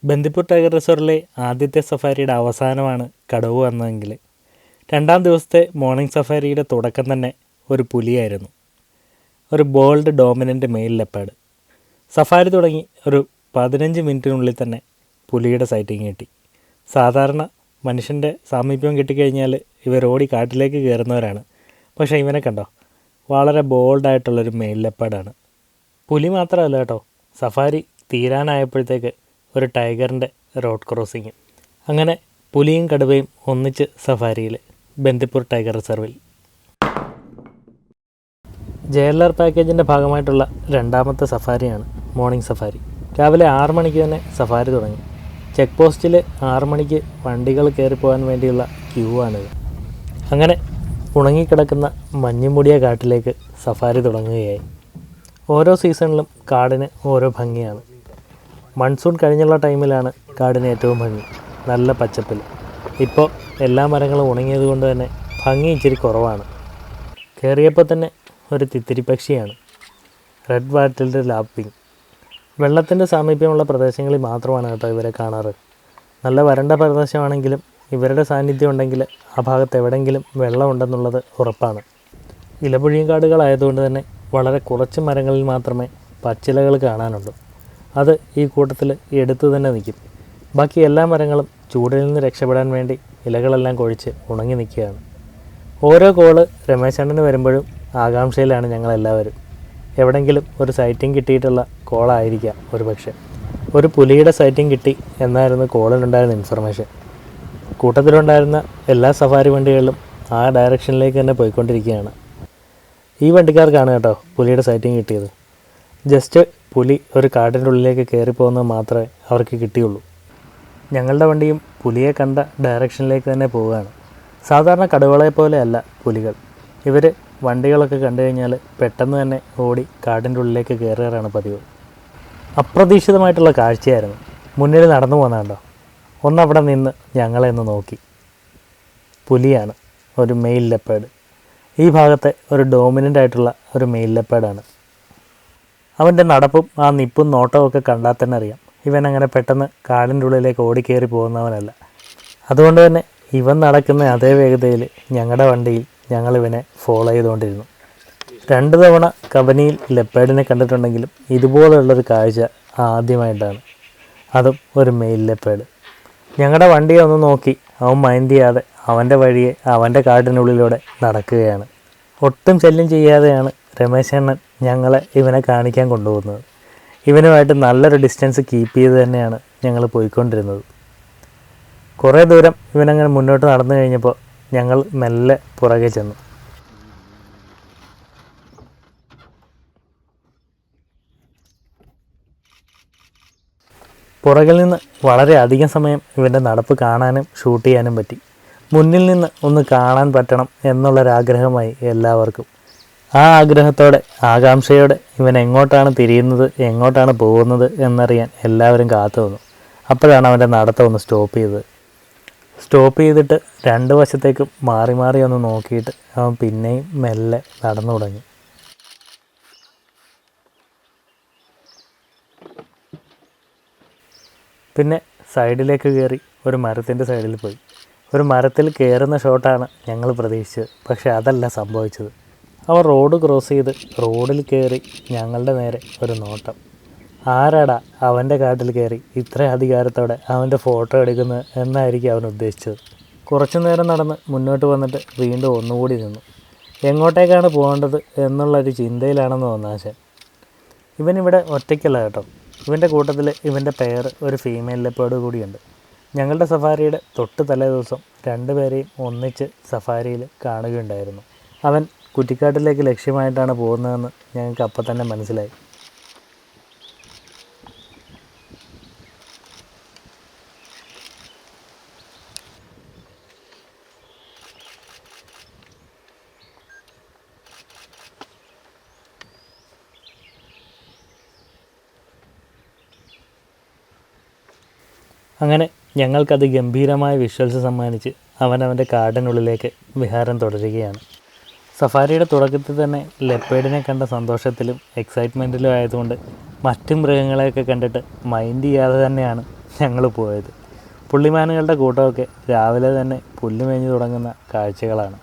Bandipur tiger റിസർവിലെ ആദ്യത്തെ സഫാരിയുടെ അവസാനമാണ് കടുവ വന്നതെങ്കിൽ രണ്ടാം ദിവസത്തെ മോർണിംഗ് സഫാരിയുടെ തുടക്കം തന്നെ ഒരു പുലിയായിരുന്നു. ഒരു bold dominant male leopard. Safari തുടങ്ങി ഒരു 15 മിനിറ്റിനുള്ളിൽ തന്നെ പുലിയുടെ സൈറ്റിങ് കിട്ടി. സാധാരണ മനുഷ്യൻ്റെ സാമീപ്യം കിട്ടിക്കഴിഞ്ഞാൽ ഇവരോടി കാട്ടിലേക്ക് കയറുന്നവരാണ്. പക്ഷേ ഇവനെ കണ്ടോ, വളരെ ബോൾഡായിട്ടുള്ളൊരു മെയിൽ ലെപ്പേർഡാണ്. പുലി മാത്രമല്ല കേട്ടോ, സഫാരി തീരാനായപ്പോഴത്തേക്ക് ഒരു ടൈഗറിൻ്റെ റോഡ് ക്രോസിങ്. അങ്ങനെ പുലിയും കടുവയും ഒന്നിച്ച് സഫാരിയിൽ ബന്ദിപ്പൂർ ടൈഗർ റിസർവിൽ. JLR പാക്കേജിൻ്റെ ഭാഗമായിട്ടുള്ള രണ്ടാമത്തെ സഫാരിയാണ് മോർണിംഗ് സഫാരി. രാവിലെ 6 മണിക്ക് തന്നെ സഫാരി തുടങ്ങി. ചെക്ക് പോസ്റ്റിൽ 6 മണിക്ക് വണ്ടികൾ കയറിപ്പോകാൻ വേണ്ടിയുള്ള ക്യൂ ആണിത്. അങ്ങനെ ഉണങ്ങിക്കിടക്കുന്ന മഞ്ഞുമൂടിയ കാട്ടിലേക്ക് സഫാരി തുടങ്ങുകയായി. ഓരോ സീസണിലും കാടിന് ഓരോ ഭംഗിയാണ്. മൺസൂൺ കഴിഞ്ഞുള്ള ടൈമിലാണ് കാടിന് ഏറ്റവും ഭംഗി, നല്ല പച്ചപ്പിൽ. ഇപ്പോൾ എല്ലാ മരങ്ങളും ഉണങ്ങിയത് കൊണ്ട് തന്നെ ഭംഗി ഇച്ചിരി കുറവാണ്. കയറിയപ്പോൾ തന്നെ ഒരു തിത്തിരി പക്ഷിയാണ്, റെഡ് വാറ്റിൽഡ് ലാപ്പിംഗ്. വെള്ളത്തിൻ്റെ സാമീപ്യമുള്ള പ്രദേശങ്ങളിൽ മാത്രമാണ് കേട്ടോ ഇവരെ കാണാറ്. നല്ല വരണ്ട പ്രദേശമാണെങ്കിലും ഇവരുടെ സാന്നിധ്യം ഉണ്ടെങ്കിൽ ആ ഭാഗത്ത് എവിടെയെങ്കിലും വെള്ളം ഉണ്ടെന്നുള്ളത് ഉറപ്പാണ്. ഇലപൊഴിയും കാടുകളായതുകൊണ്ട് തന്നെ വളരെ കുറച്ച് മരങ്ങളിൽ മാത്രമേ പച്ചിലകൾ കാണാനുള്ളൂ. അത് ഈ കൂട്ടത്തിൽ എടുത്തു തന്നെ നിൽക്കും. ബാക്കി എല്ലാ മരങ്ങളും ചൂടിൽ നിന്ന് രക്ഷപ്പെടാൻ വേണ്ടി ഇലകളെല്ലാം കൊഴിച്ച് ഉണങ്ങി നിൽക്കുകയാണ്. ഓരോ കോള് രമേശണ്ണന് വരുമ്പോഴും ആകാംക്ഷയിലാണ് ഞങ്ങളെല്ലാവരും. എവിടെയെങ്കിലും ഒരു സൈറ്റിംഗ് കിട്ടിയിട്ടുള്ള കോളായിരിക്കാം ഒരു പക്ഷേ. ഒരു പുലിയുടെ സൈറ്റിംഗ് കിട്ടി എന്നായിരുന്നു കോളിലുണ്ടായിരുന്ന ഇൻഫർമേഷൻ. കൂട്ടത്തിലുണ്ടായിരുന്ന എല്ലാ സഫാരി വണ്ടികളിലും ആ ഡയറക്ഷനിലേക്ക് തന്നെ പോയിക്കൊണ്ടിരിക്കുകയാണ്. ഈ വണ്ടിക്കാർക്കാണ് കേട്ടോ പുലിയുടെ സൈറ്റിംഗ് കിട്ടിയത്. ജസ്റ്റ് പുലി ഒരു കാടിൻ്റെ ഉള്ളിലേക്ക് കയറിപ്പോകുന്നത് മാത്രമേ അവർക്ക് കിട്ടിയുള്ളൂ. ഞങ്ങളുടെ വണ്ടിയും പുലിയെ കണ്ട ഡയറക്ഷനിലേക്ക് തന്നെ പോവുകയാണ്. സാധാരണ കടുവകളെ പോലെയല്ല പുലികൾ. ഇവർ വണ്ടികളൊക്കെ കണ്ടു കഴിഞ്ഞാൽ പെട്ടെന്ന് തന്നെ ഓടി കാടിൻ്റെ ഉള്ളിലേക്ക് കയറാറാണ് പതിവ്. അപ്രതീക്ഷിതമായിട്ടുള്ള കാഴ്ചയായിരുന്നു. മുന്നിൽ നടന്നു പോകുന്നതുണ്ടോ, ഒന്നവിടെ നിന്ന് ഞങ്ങളെ ഒന്ന് നോക്കി. പുലിയാണ്, ഒരു മെയിൽ ലെപ്പേർഡ്. ഈ ഭാഗത്തെ ഒരു ഡോമിനൻ്റ് ആയിട്ടുള്ള ഒരു മെയിൽ ലെപ്പേർഡാണ്. അവൻ്റെ നടപ്പും ആ നിപ്പും നോട്ടവും ഒക്കെ കണ്ടാൽ തന്നെ അറിയാം ഇവൻ അങ്ങനെ പെട്ടെന്ന് കാടിൻ്റെ ഉള്ളിലേക്ക് ഓടിക്കയറി പോകുന്നവനല്ല. അതുകൊണ്ട് തന്നെ ഇവൻ നടക്കുന്ന അതേ വേഗതയിൽ ഞങ്ങളുടെ വണ്ടിയിൽ ഞങ്ങളിവനെ ഫോളോ ചെയ്തുകൊണ്ടിരുന്നു. 2 തവണ കബനിയിൽ ലെപ്പേർഡിനെ കണ്ടിട്ടുണ്ടെങ്കിലും ഇതുപോലുള്ളൊരു കാഴ്ച ആദ്യമായിട്ടാണ്, അതും ഒരു മെയിൽ ലെപ്പേർഡ്. ഞങ്ങളുടെ വണ്ടിയെ ഒന്ന് നോക്കി അവൻ മൈൻഡ് ചെയ്യാതെ അവൻ്റെ വഴിയെ അവൻ്റെ കാടിനുള്ളിലൂടെ നടക്കുകയാണ്. ഒട്ടും ശല്യം ചെയ്യാതെയാണ് രമേശണ്ണൻ ഞങ്ങളെ ഇവനെ കാണിക്കാൻ കൊണ്ടുപോകുന്നത്. ഇവനുമായിട്ട് നല്ലൊരു ഡിസ്റ്റൻസ് കീപ്പ് ചെയ്ത് തന്നെയാണ് ഞങ്ങൾ പോയിക്കൊണ്ടിരുന്നത്. കുറേ ദൂരം ഇവനങ്ങനെ മുന്നോട്ട് നടന്നു കഴിഞ്ഞപ്പോൾ ഞങ്ങൾ മെല്ലെ പുറകെ ചെന്നു. പുറകിൽ നിന്ന് വളരെ അധികം സമയം ഇവൻ്റെ നടപ്പ് കാണാനും ഷൂട്ട് ചെയ്യാനും പറ്റി. മുന്നിൽ നിന്ന് ഒന്ന് കാണാൻ പറ്റണം എന്നുള്ളൊരാഗ്രഹമായി എല്ലാവർക്കും. ആ ആഗ്രഹത്തോടെ ആകാംക്ഷയോടെ ഇവൻ എങ്ങോട്ടാണ് തിരിയുന്നത്, എങ്ങോട്ടാണ് പോകുന്നത് എന്നറിയാൻ എല്ലാവരും കാത്തു നിന്നു. അപ്പോഴാണ് അവൻ്റെ നടത്തം ഒന്ന് സ്റ്റോപ്പ് ചെയ്തത്. സ്റ്റോപ്പ് ചെയ്തിട്ട് 2 വശത്തേക്കും മാറി മാറി ഒന്ന് നോക്കിയിട്ട് അവൻ പിന്നെയും മെല്ലെ നടന്നു തുടങ്ങി. പിന്നെ സൈഡിലേക്ക് കയറി ഒരു മരത്തിൻ്റെ സൈഡിൽ പോയി. ഒരു മരത്തിൽ കയറുന്ന ഷോട്ടാണ് ഞങ്ങൾ പ്രതീക്ഷിച്ചത്. പക്ഷേ അതല്ല സംഭവിച്ചത്. അവൻ റോഡ് ക്രോസ് ചെയ്ത് റോഡിൽ കയറി ഞങ്ങളുടെ നേരെ ഒരു നോട്ടം. ആരാടാ അവൻ്റെ കാട്ടിൽ കയറി ഇത്ര അധികാരത്തോടെ അവൻ്റെ ഫോട്ടോ എടുക്കുന്നത് എന്നായിരിക്കും അവൻ ഉദ്ദേശിച്ചത്. കുറച്ചു നേരം നടന്ന് മുന്നോട്ട് വന്നിട്ട് വീണ്ടും ഒന്നുകൂടി നിന്നു. എങ്ങോട്ടേക്കാണ് പോകേണ്ടത് എന്നുള്ളൊരു ചിന്തയിലാണെന്ന് തോന്നാശൻ. ഇവനിവിടെ ഒറ്റയ്ക്കല്ല കേട്ടോ. ഇവൻ്റെ കൂട്ടത്തിൽ ഇവൻ്റെ പെയർ ഒരു ഫീമെയിൽ ലെപ്പേർഡ് കൂടിയുണ്ട്. ഞങ്ങളുടെ സഫാരിയുടെ തൊട്ട് തലേ ദിവസം 2 പേരെയും ഒന്നിച്ച് സഫാരിയിൽ കാണുകയുണ്ടായിരുന്നു. അവൻ കുറ്റിക്കാട്ടിലേക്ക് ലക്ഷ്യമായിട്ടാണ് പോകുന്നതെന്ന് ഞങ്ങൾക്ക് അപ്പം തന്നെ മനസ്സിലായി. അങ്ങനെ ഞങ്ങൾക്കത് ഗംഭീരമായ വിഷ്വൽസ് സമ്മാനിച്ച് അവനവൻ്റെ കാടിനുള്ളിലേക്ക് വിഹാരം തുടരുകയാണ്. സഫാരിയുടെ തുടക്കത്തിൽ തന്നെ ലെപ്പേർഡിനെ കണ്ട സന്തോഷത്തിലും എക്സൈറ്റ്മെൻറ്റിലും ആയതുകൊണ്ട് മറ്റു മൃഗങ്ങളെയൊക്കെ കണ്ടിട്ട് മൈൻഡ് ചെയ്യാതെ തന്നെയാണ് ഞങ്ങൾ പോയത്. പുള്ളിമാനുകളുടെ കൂട്ടമൊക്കെ രാവിലെ തന്നെ പുല്ല് മേഞ്ഞു തുടങ്ങുന്ന കാഴ്ചകളാണ്.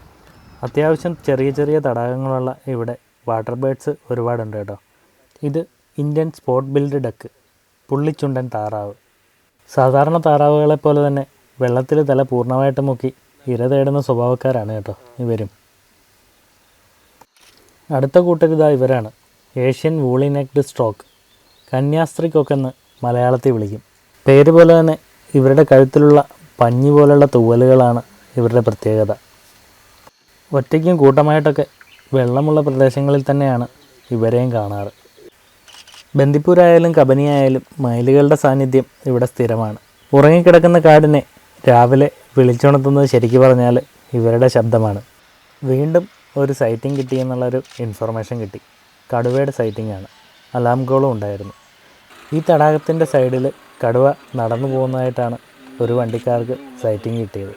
അത്യാവശ്യം ചെറിയ ചെറിയ തടാകങ്ങളുള്ള ഇവിടെ വാട്ടർ ബേഡ്സ് ഒരുപാടുണ്ട് കേട്ടോ. ഇത് ഇന്ത്യൻ സ്പോട്ട് ബിൽഡ് ഡക്ക്, പുള്ളിച്ചുണ്ടൻ താറാവ്. സാധാരണ താറാവുകളെപ്പോലെ തന്നെ വെള്ളത്തിൽ തല പൂർണ്ണമായിട്ട് മുക്കി ഇര തേടുന്ന സ്വഭാവക്കാരാണ് കേട്ടോ ഇവരും. അടുത്ത കൂട്ടരിതാ ഇവരാണ്, ഏഷ്യൻ വൂളി നെക്ഡ് സ്ട്രോക്ക്, കന്യാസ്ത്രീ കൊക്കെന്ന് മലയാളത്തിൽ വിളിക്കും. പേര് പോലെ തന്നെ ഇവരുടെ കഴുത്തിലുള്ള പഞ്ഞി പോലുള്ള തൂവലുകളാണ് ഇവരുടെ പ്രത്യേകത. ഒറ്റയ്ക്കും കൂട്ടമായിട്ടൊക്കെ വെള്ളമുള്ള പ്രദേശങ്ങളിൽ തന്നെയാണ് ഇവരെയും കാണാറ്. ബന്ദിപ്പൂരായാലും കബനിയായാലും മയിലുകളുടെ സാന്നിധ്യം ഇവിടെ സ്ഥിരമാണ്. ഉറങ്ങിക്കിടക്കുന്ന കാടിനെ രാവിലെ വിളിച്ചുണർത്തുന്നത് ശരിക്കു പറഞ്ഞാൽ ഇവരുടെ ശബ്ദമാണ്. വീണ്ടും ഒരു സൈറ്റിംഗ് കിട്ടിയെന്നുള്ളൊരു ഇൻഫർമേഷൻ കിട്ടി. കടുവയുടെ സൈറ്റിംഗ് ആണ്. അലാം കോളും ഉണ്ടായിരുന്നു. ഈ തടാകത്തിൻ്റെ സൈഡിൽ കടുവ നടന്നു പോകുന്നതായിട്ടാണ് ഒരു വണ്ടിക്കാർക്ക് സൈറ്റിംഗ് കിട്ടിയത്.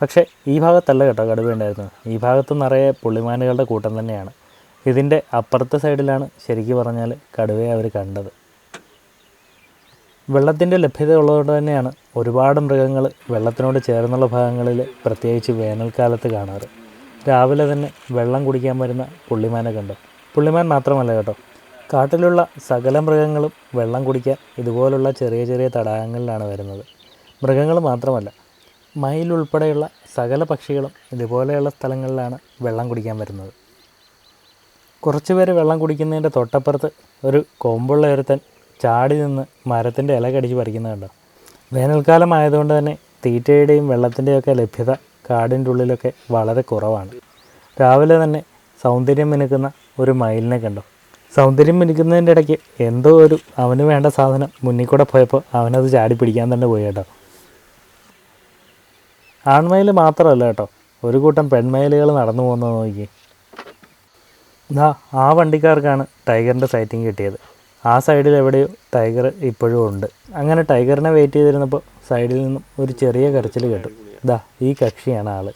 പക്ഷേ ഈ ഭാഗത്തല്ല കേട്ടോ കടുവ ഉണ്ടായിരുന്നത്. ഈ ഭാഗത്ത് നിറയെ പുള്ളിമാനുകളുടെ കൂട്ടം തന്നെയാണ്. ഇതിൻ്റെ അപ്പുറത്തെ സൈഡിലാണ് ശരിക്കും പറഞ്ഞാൽ കടുവയെ അവർ കണ്ടത്. വെള്ളത്തിൻ്റെ ലഭ്യത ഉള്ളതുകൊണ്ട് തന്നെയാണ് ഒരുപാട് മൃഗങ്ങൾ വെള്ളത്തിനോട് ചേർന്നുള്ള ഭാഗങ്ങളിൽ പ്രത്യേകിച്ച് വേനൽക്കാലത്ത് കാണാറ്. രാവിലെ തന്നെ വെള്ളം കുടിക്കാൻ വരുന്ന പുള്ളിമാനെ കണ്ടോ. പുള്ളിമാൻ മാത്രമല്ല കേട്ടോ, കാട്ടിലുള്ള സകല മൃഗങ്ങളും വെള്ളം കുടിക്കാൻ ഇതുപോലുള്ള ചെറിയ ചെറിയ തടാകങ്ങളിലാണ് വരുന്നത്. മൃഗങ്ങൾ മാത്രമല്ല, മയിൽ ഉൾപ്പെടെയുള്ള സകല പക്ഷികളും ഇതുപോലെയുള്ള സ്ഥലങ്ങളിലാണ് വെള്ളം കുടിക്കാൻ വരുന്നത്. കുറച്ച് പേര് വെള്ളം കുടിക്കുന്നതിൻ്റെ തൊട്ടപ്പുറത്ത് ഒരു കൊമ്പുള്ള ഒരുത്തൻ ചാടി നിന്ന് മരത്തിൻ്റെ ഇല കടിച്ച് പറിക്കുന്നത് കണ്ടോ. വേനൽക്കാലം ആയതുകൊണ്ട് തന്നെ തീറ്റയുടെയും വെള്ളത്തിൻ്റെയൊക്കെ ലഭ്യത കാടിൻ്റെ ഉള്ളിലൊക്കെ വളരെ കുറവാണ്. രാവിലെ തന്നെ സൗന്ദര്യം മിനുക്കുന്ന ഒരു മയിലിനെ കണ്ടോ. സൗന്ദര്യം മിനുക്കുന്നതിൻ്റെ ഇടയ്ക്ക് എന്തോ ഒരു അവന് വേണ്ട സാധനം മുന്നിൽ കൂടെ പോയപ്പോൾ അവനത് ചാടി പിടിക്കാൻ തന്നെ പോയി കേട്ടോ. ആൺമയിൽ മാത്രമല്ല കേട്ടോ, ഒരു കൂട്ടം പെൺമയിലുകൾ നടന്നു പോകുന്നത് നോക്കി. ആ വണ്ടിക്കാർക്കാണ് ടൈഗറിൻ്റെ സൈറ്റിംഗ് കിട്ടിയത്. ആ സൈഡിൽ എവിടെയോ ടൈഗർ ഇപ്പോഴും ഉണ്ട്. അങ്ങനെ ടൈഗറിനെ വെയിറ്റ് ചെയ്തിരുന്നപ്പോൾ സൈഡിൽ നിന്നും ഒരു ചെറിയ കരച്ചിൽ കേട്ടു. ഈ കക്ഷിയാണ് ആൾ,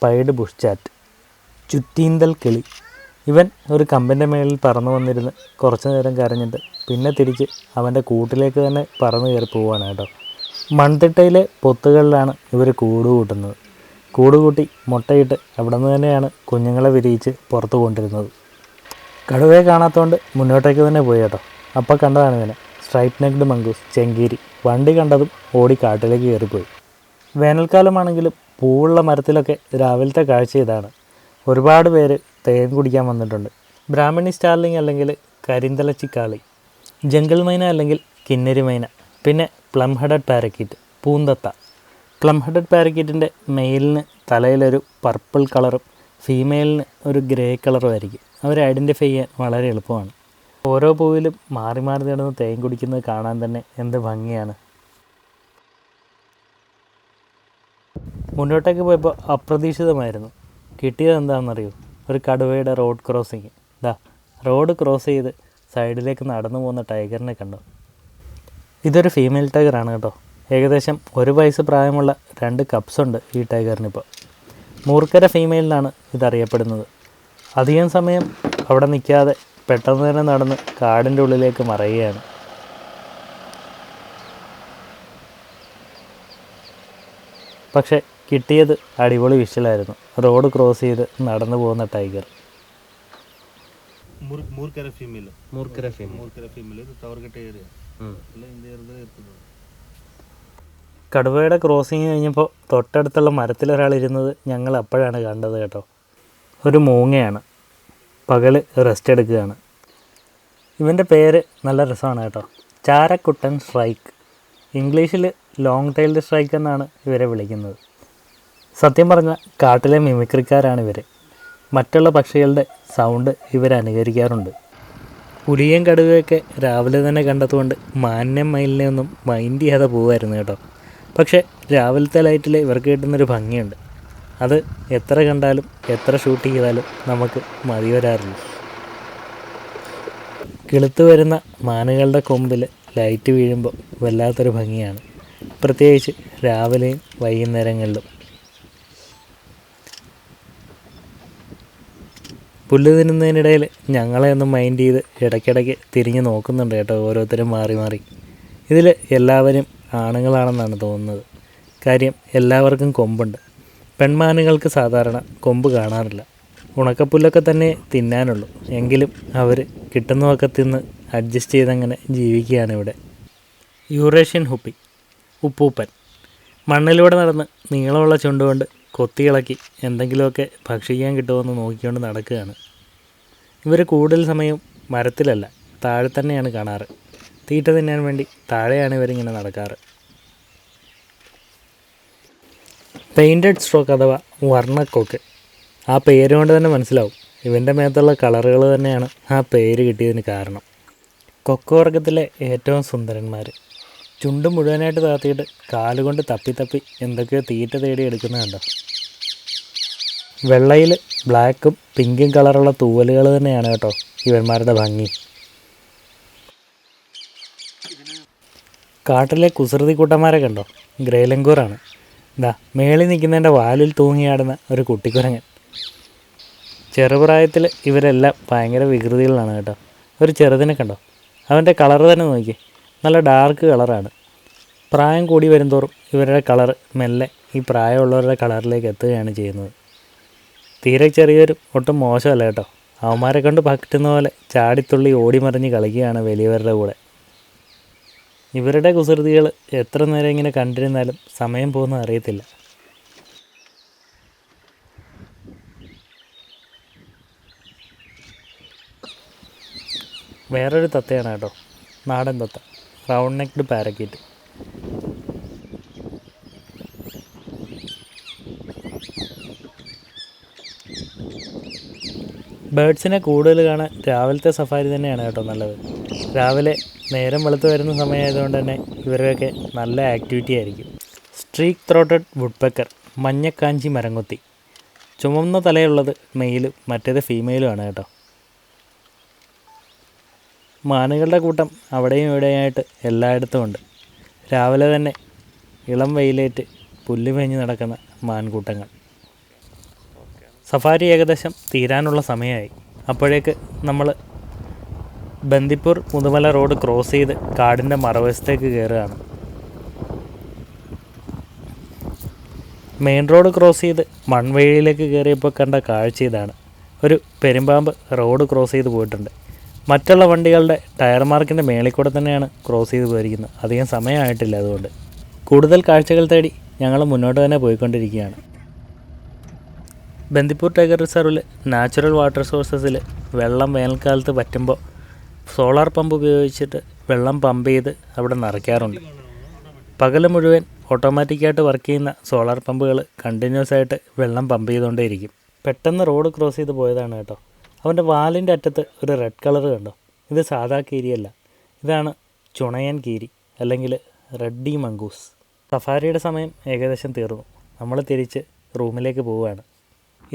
പൈഡ് ബുഷ് ചാറ്റ്, ചുറ്റീന്തൽ കിളി. ഇവൻ ഒരു കമ്പിൻ്റെ മേളിൽ പറന്നു വന്നിരുന്ന് കുറച്ച് നേരം കരഞ്ഞിട്ട് പിന്നെ തിരിച്ച് അവൻ്റെ കൂട്ടിലേക്ക് തന്നെ പറന്ന് കയറി പോവുകയാണ് കേട്ടോ. മൺതിട്ടയിലെ പൊത്തുകളിലാണ് ഇവർ കൂട് കൂട്ടുന്നത്. കൂട് കൂട്ടി മുട്ടയിട്ട് അവിടെ നിന്ന് തന്നെയാണ് കുഞ്ഞുങ്ങളെ വിരിയിച്ച് പുറത്ത് കൊണ്ടിരുന്നത്. കടുവയെ കാണാത്തതുകൊണ്ട് മുന്നോട്ടേക്ക് തന്നെ പോയി കേട്ടോ. അപ്പോൾ കണ്ടതാണ് ഇവനെ, സ്ട്രൈപ്പ് നെക്ഡ് മംഗൂസ്, ചെങ്കീരി. വണ്ടി കണ്ടതും ഓടി കാട്ടിലേക്ക് കയറിപ്പോയി. വേനൽക്കാലമാണെങ്കിലും പൂവുള്ള മരത്തിലൊക്കെ രാവിലത്തെ കാഴ്ച ഇതാണ്. ഒരുപാട് പേര് തേൻ കുടിക്കാൻ വന്നിട്ടുണ്ട്. ബ്രാഹ്മണി സ്റ്റാർലിംഗ് അല്ലെങ്കിൽ കരിന്തലച്ചിക്കാളി, ജംഗിൾ മൈന അല്ലെങ്കിൽ കിന്നരി മൈന, പിന്നെ പ്ലം ഹെഡഡ് പാരക്കീറ്റ്, പൂന്തത്ത. പ്ലം ഹെഡഡ് പാരക്കീറ്റിൻ്റെ മെയിലിന് തലയിലൊരു പർപ്പിൾ കളറും ഫീമെയിലിന് ഒരു ഗ്രേ കളറും ആയിരിക്കും. അവരെ ഐഡൻറ്റിഫൈ ചെയ്യാൻ വളരെ എളുപ്പമാണ്. ഓരോ പൂവിലും മാറി മാറി നടന്ന് തേൻ കുടിക്കുന്നത് കാണാൻ തന്നെ എന്ത് ഭംഗിയാണ്. മുന്നോട്ടേക്ക് പോയപ്പോൾ അപ്രതീക്ഷിതമായിരുന്നു. കിട്ടിയത് എന്താണെന്നറിയോ? ഒരു കടുവയുടെ റോഡ് ക്രോസിങ്. റോഡ് ക്രോസ് ചെയ്ത് സൈഡിലേക്ക് നടന്നു പോകുന്ന ടൈഗറിനെ കണ്ടോ. ഇതൊരു ഫീമെയിൽ ടൈഗറാണ് കേട്ടോ. ഏകദേശം 1 വയസ്സ് പ്രായമുള്ള 2 കപ്സ് ഉണ്ട് ഈ ടൈഗറിനിപ്പോൾ. മൂർക്കര ഫീമെയിലിനാണ് ഇതറിയപ്പെടുന്നത്. അധികം സമയം അവിടെ നിൽക്കാതെ പെട്ടെന്ന് തന്നെ നടന്ന് കാടിൻ്റെ ഉള്ളിലേക്ക് മറയുകയാണ്. പക്ഷേ കിട്ടിയത് അടിപൊളി വിഷ്വലായിരുന്നു. റോഡ് ക്രോസ് ചെയ്ത് നടന്നു പോകുന്ന ടൈഗർ. കടുവയുടെ ക്രോസിങ് കഴിഞ്ഞപ്പോൾ തൊട്ടടുത്തുള്ള മരത്തിലൊരാളിരുന്നത് ഞങ്ങൾ അപ്പോഴാണ് കണ്ടത് കേട്ടോ. ഒരു മൂങ്ങയാണ്, പകല് റെസ്റ്റ് എടുക്കുകയാണ്. ഇവൻ്റെ പേര് നല്ല രസമാണ് കേട്ടോ, ചാരക്കുട്ടൻ സ്ട്രൈക്ക്. ഇംഗ്ലീഷിൽ ലോങ് ടൈൽഡ് സ്ട്രൈക്ക് എന്നാണ് ഇവരെ വിളിക്കുന്നത്. സത്യം പറഞ്ഞാൽ കാട്ടിലെ മിമിക്രിക്കാരാണ് ഇവർ. മറ്റുള്ള പക്ഷികളുടെ സൗണ്ട് ഇവരനുകരിക്കാറുണ്ട്. പുലിയും കടുവയൊക്കെ രാവിലെ തന്നെ കണ്ടതുകൊണ്ട് മാന്യം മയിലിനെ ഒന്നും മൈൻഡ് ചെയ്യാതെ പോവുമായിരുന്നു കേട്ടോ. പക്ഷേ രാവിലത്തെ ലൈറ്റിൽ ഇവർക്ക് കിട്ടുന്നൊരു ഭംഗിയുണ്ട്. അത് എത്ര കണ്ടാലും എത്ര ഷൂട്ട് ചെയ്താലും നമുക്ക് മതി വരാറില്ല. കിളുത്ത് വരുന്ന മാനുകളുടെ കൊമ്പിൽ ലൈറ്റ് വീഴുമ്പോൾ വല്ലാത്തൊരു ഭംഗിയാണ്, പ്രത്യേകിച്ച് രാവിലെയും വൈകുന്നേരങ്ങളിലും. പുല്ല് തിന്നുന്നതിനിടയിൽ ഞങ്ങളെ ഒന്ന് മൈൻഡ് ചെയ്ത് ഇടയ്ക്കിടയ്ക്ക് തിരിഞ്ഞ് നോക്കുന്നുണ്ട് കേട്ടോ, ഓരോരുത്തരും മാറി മാറി. ഇതിൽ എല്ലാവരും ആണുങ്ങളാണെന്നാണ് തോന്നുന്നത്. കാര്യം എല്ലാവർക്കും കൊമ്പുണ്ട്. പെൺമാനുകൾക്ക് സാധാരണ കൊമ്പ് കാണാറില്ല. ഉണക്കപ്പുല്ലൊക്കെ തന്നെ തിന്നാനുള്ളൂ. എങ്കിലും അവർ കിട്ടുന്നതൊക്കെ തിന്ന് അഡ്ജസ്റ്റ് ചെയ്തങ്ങനെ ജീവിക്കുകയാണ് ഇവിടെ. യൂറേഷ്യൻ ഹുപ്പി, ഉപ്പൂപ്പൻ. മണ്ണിലൂടെ നടന്ന് നീളമുള്ള ചുണ്ടുകൊണ്ട് കൊത്തിയിളക്കി എന്തെങ്കിലുമൊക്കെ ഭക്ഷിക്കാൻ കിട്ടുമെന്ന് നോക്കിക്കൊണ്ട് നടക്കുകയാണ്. ഇവർ കൂടുതൽ സമയവും മരത്തിലല്ല, താഴെ തന്നെയാണ് കാണാറ്. തീറ്റ തിന്നാൻ വേണ്ടി താഴെയാണ് ഇവരിങ്ങനെ നടക്കാറ്. പെയിൻറ്റഡ് സ്ട്രോക്ക് അഥവാ വർണ്ണക്കൊക്ക്. ആ പേര് കൊണ്ട് തന്നെ മനസ്സിലാവും ഇവൻ്റെ മേത്തുള്ള കളറുകൾ തന്നെയാണ് ആ പേര് കിട്ടിയതിന് കാരണം. കൊക്ക് വർഗത്തിലെ ഏറ്റവും സുന്ദരന്മാർ. ചുണ്ട് മുഴുവനായിട്ട് താത്തിയിട്ട് കാലുകൊണ്ട് തപ്പി എന്തൊക്കെയോ തീറ്റ തേടി എടുക്കുന്നത് കണ്ടോ. വെള്ളയിൽ ബ്ലാക്കും പിങ്കും കളറുള്ള തൂവലുകൾ തന്നെയാണ് കേട്ടോ ഇവന്മാരുടെ ഭംഗി. കാട്ടിലെ കുസൃതി കൂട്ടന്മാരെ കണ്ടോ, ഗ്രേലങ്കൂറാണ്. ഇതാ മേളിൽ നിൽക്കുന്നതിൻ്റെ വാലിൽ തൂങ്ങിയാടുന്ന ഒരു കുട്ടിക്കുരങ്ങൻ. ചെറുപ്രായത്തിൽ ഇവരെല്ലാം ഭയങ്കര വികൃതികളാണ് കേട്ടോ. ഒരു ചെറുതിനെ കണ്ടോ, അവൻ്റെ കളറ് തന്നെ നോക്കി, നല്ല ഡാർക്ക് കളറാണ്. പ്രായം കൂടി വരുംതോറും ഇവരുടെ കളർ മെല്ലെ ഈ പ്രായമുള്ളവരുടെ കളറിലേക്ക് എത്തുകയാണ് ചെയ്യുന്നത്. തീരെ ചെറിയൊരും ഒട്ടും മോശമല്ല കേട്ടോ. അവന്മാരെ കൊണ്ട് പറ്റുന്ന പോലെ ചാടിത്തുള്ളി ഓടിമറിഞ്ഞ് കളിക്കുകയാണ് വലിയവരുടെ കൂടെ. ഇവരുടെ കുസൃതികൾ എത്ര നേരം ഇങ്ങനെ കണ്ടിരുന്നാലും സമയം പോകുന്നത് അറിയത്തില്ല. വേറൊരു തത്തയാണ് കേട്ടോ, നാടൻ തത്ത, റൗണ്ട് നെക്ക്ഡ് പാരക്കീറ്റ്. ബേഡ്സിനെ കൂടുതൽ കാണാൻ രാവിലത്തെ സഫാരി തന്നെയാണ് കേട്ടോ നല്ലത്. രാവിലെ നേരം വെളുത്ത് വരുന്ന സമയമായതുകൊണ്ട് തന്നെ ഇവരൊക്കെ നല്ല ആക്ടിവിറ്റി ആയിരിക്കും. സ്ട്രീക്ക് ത്രോട്ടഡ് വുഡ്പെക്കർ, മഞ്ഞക്കാഞ്ചി മരംകൊത്തി. ചുമന്ന തലയുള്ളത് മെയിലും മറ്റേത് ഫീമെയിലുമാണ് കേട്ടോ. മാനുകളുടെ കൂട്ടം അവിടെയും ഇവിടെയായിട്ട് എല്ലായിടത്തും ഉണ്ട്. രാവിലെ തന്നെ ഇളം വെയിലേറ്റ് പുല്ല് മേഞ്ഞ് നടക്കുന്ന മാൻകൂട്ടങ്ങൾ. സഫാരി ഏകദേശം തീരാനുള്ള സമയമായി. അപ്പോഴേക്ക് നമ്മൾ ബന്ദിപ്പൂർ മുതുമല റോഡ് ക്രോസ് ചെയ്ത് കാടിൻ്റെ മറുവശത്തേക്ക് കയറുകയാണ്. മെയിൻ റോഡ് ക്രോസ് ചെയ്ത് മൺവഴിയിലേക്ക് കയറിയപ്പോൾ കണ്ട കാഴ്ച ഇതാണ്. ഒരു പെരുമ്പാമ്പ് റോഡ് ക്രോസ് ചെയ്ത് പോയിട്ടുണ്ട്. മറ്റുള്ള വണ്ടികളുടെ ടയർ മാർക്കിൻ്റെ മേളിൽ കൂടെ തന്നെയാണ് ക്രോസ് ചെയ്ത് പോയിരിക്കുന്നത്. അധികം സമയമായിട്ടില്ല. അതുകൊണ്ട് കൂടുതൽ കാഴ്ചകൾ തേടി ഞങ്ങൾ മുന്നോട്ട് തന്നെ പോയിക്കൊണ്ടിരിക്കുകയാണ്. ബന്ദിപ്പൂർ ടൈഗർ റിസർവിൽ നാച്ചുറൽ വാട്ടർ സോഴ്സസിൽ വെള്ളം വേനൽക്കാലത്ത് പറ്റുമ്പോൾ സോളാർ പമ്പ് ഉപയോഗിച്ചിട്ട് വെള്ളം പമ്പ് ചെയ്ത് അവിടെ നിറയ്ക്കാറുണ്ട്. പകൽ മുഴുവൻ ഓട്ടോമാറ്റിക്കായിട്ട് വർക്ക് ചെയ്യുന്ന സോളാർ പമ്പുകൾ കണ്ടിന്യൂസ് ആയിട്ട് വെള്ളം പമ്പ് ചെയ്തുകൊണ്ടേയിരിക്കും. പെട്ടെന്ന് റോഡ് ക്രോസ് ചെയ്ത് പോയതാണ് കേട്ടോ. അവൻ്റെ വാലിൻ്റെ അറ്റത്ത് ഒരു റെഡ് കളർ കണ്ടോ. ഇത് സാധാ കീരിയല്ല, ഇതാണ് ചുണയൻ കീരി അല്ലെങ്കിൽ റെഡ്ഡി മംഗൂസ്. സഫാരിയുടെ സമയം ഏകദേശം തീർന്നു. നമ്മൾ തിരിച്ച് റൂമിലേക്ക് പോവുകയാണ്.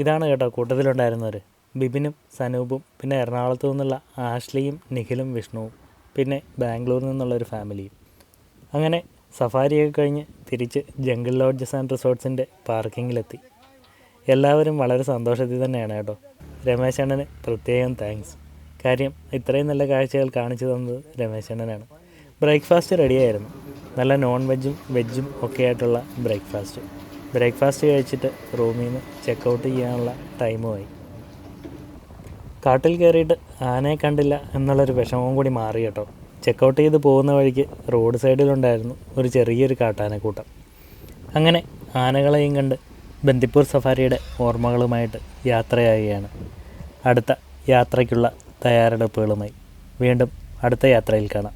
ഇതാണ് കേട്ടോ കൂട്ടത്തിലുണ്ടായിരുന്നവർ, ബിബിനും സനൂപും, പിന്നെ എറണാകുളത്തു നിന്നുള്ള ആഷ്ലിയും നിഖിലും വിഷ്ണുവും, പിന്നെ ബാംഗ്ലൂരിൽ നിന്നുള്ളൊരു ഫാമിലിയും. അങ്ങനെ സഫാരിയൊക്കെ കഴിഞ്ഞ് തിരിച്ച് ജംഗിൾ ലോഡ്ജസ് ആൻഡ് റിസോർട്ട്സിൻ്റെ പാർക്കിങ്ങിലെത്തി. എല്ലാവരും വളരെ സന്തോഷത്തിൽ തന്നെയാണ് കേട്ടോ. രമേശ് അണ്ണന് പ്രത്യേകം താങ്ക്സ്. കാര്യം ഇത്രയും നല്ല കാഴ്ചകൾ കാണിച്ചു തന്നത് രമേശ് അണ്ണനാണ്. ബ്രേക്ക്ഫാസ്റ്റ് റെഡിയായിരുന്നു. നല്ല നോൺ വെജ്ജും ഒക്കെ ആയിട്ടുള്ള ബ്രേക്ക്ഫാസ്റ്റ് കഴിച്ചിട്ട് റൂമിൽ നിന്ന് ചെക്കൗട്ട് ചെയ്യാനുള്ള ടൈമുമായി. കാട്ടിൽ കയറിയിട്ട് ആനയെ കണ്ടില്ല എന്നുള്ളൊരു വിഷമവും കൂടി മാറി കേട്ടോ. ചെക്കൗട്ട് ചെയ്ത് പോകുന്ന വഴിക്ക് റോഡ് സൈഡിലുണ്ടായിരുന്നു ഒരു ചെറിയൊരു കാട്ടാനക്കൂട്ടം. അങ്ങനെ ആനകളെയും കണ്ട് ബന്ദിപ്പൂർ സഫാരിയുടെ ഓർമ്മകളുമായിട്ട് യാത്രയാവുകയാണ്. അടുത്ത യാത്രയ്ക്കുള്ള തയ്യാറെടുപ്പുകളുമായി വീണ്ടും അടുത്ത യാത്രയിൽ കാണാം.